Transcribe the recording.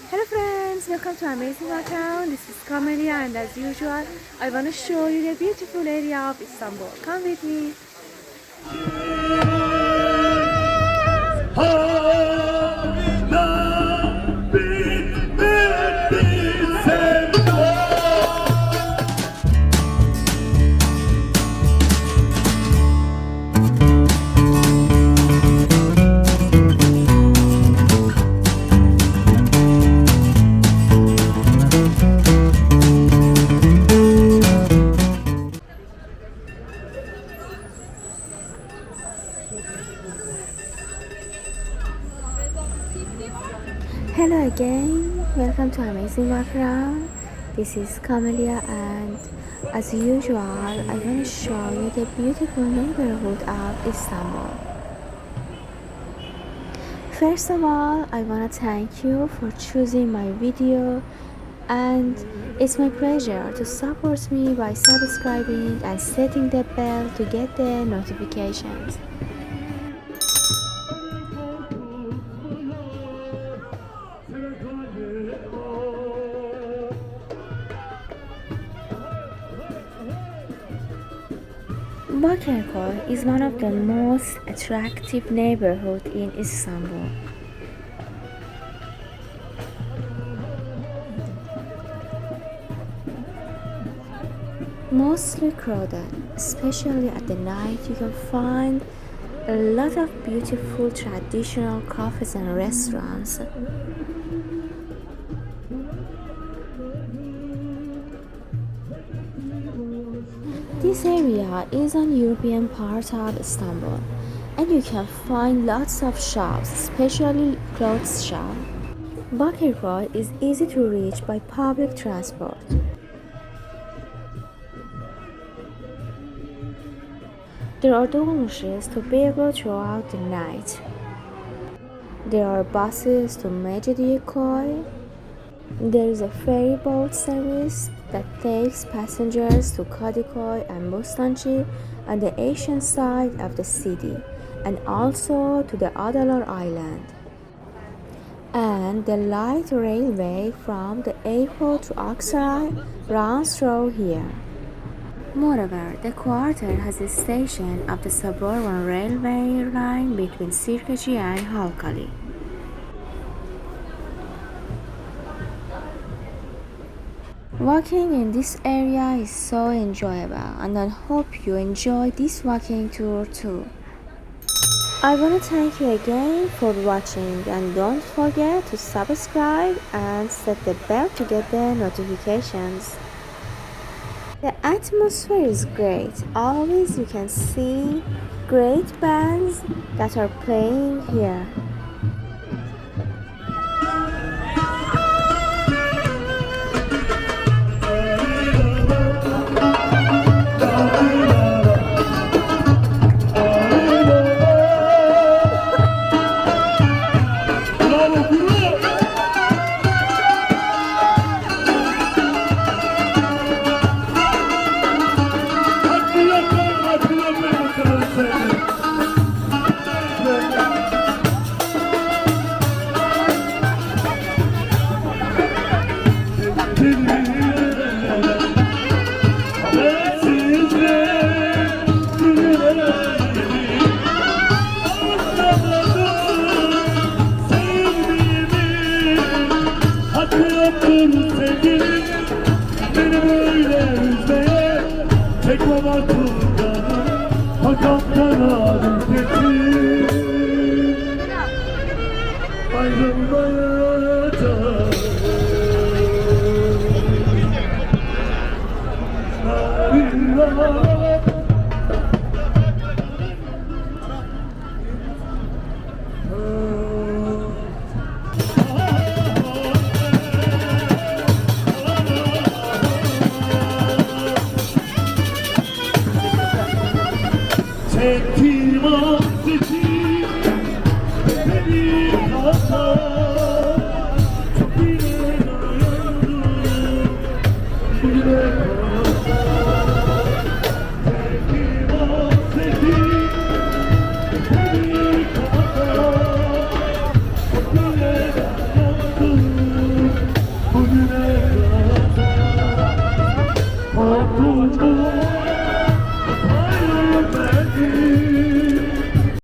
Hello friends, welcome to Amazing Account. This is Camelia and as usual, I want to show you the beautiful area of Istanbul. Come with me. Hello again, welcome to Amazing Background. This is Camelia and as usual I want to show you the beautiful neighborhood of Istanbul. First of all, I want to thank you for choosing my video and it's my pleasure to support me by subscribing and setting the bell to get the notifications. Bakırköy is one of the most attractive neighborhoods in Istanbul. Mostly crowded, especially at the night, you can find a lot of beautiful traditional cafes and restaurants. This area is on European part of Istanbul and you can find lots of shops, especially clothes shop. Bakırköy is easy to reach by public transport. There are dolmuşes to Beagle throughout the night. There are buses to Kadikoy. There is a ferry boat service that takes passengers to Kadikoy and Bostancı on the Asian side of the city and also to the Adalar Island. And the light railway from the airport to Aksaray runs through here. Moreover, the quarter has a station of the suburban railway line between Sirkeci and Halkalı. Walking in this area is so enjoyable and I hope you enjoy this walking tour too. I want to thank you again for watching and don't forget to subscribe and set the bell to get the notifications. The atmosphere is great. Always you can see great bands that are playing here. Çektim hasreti, beni kasa.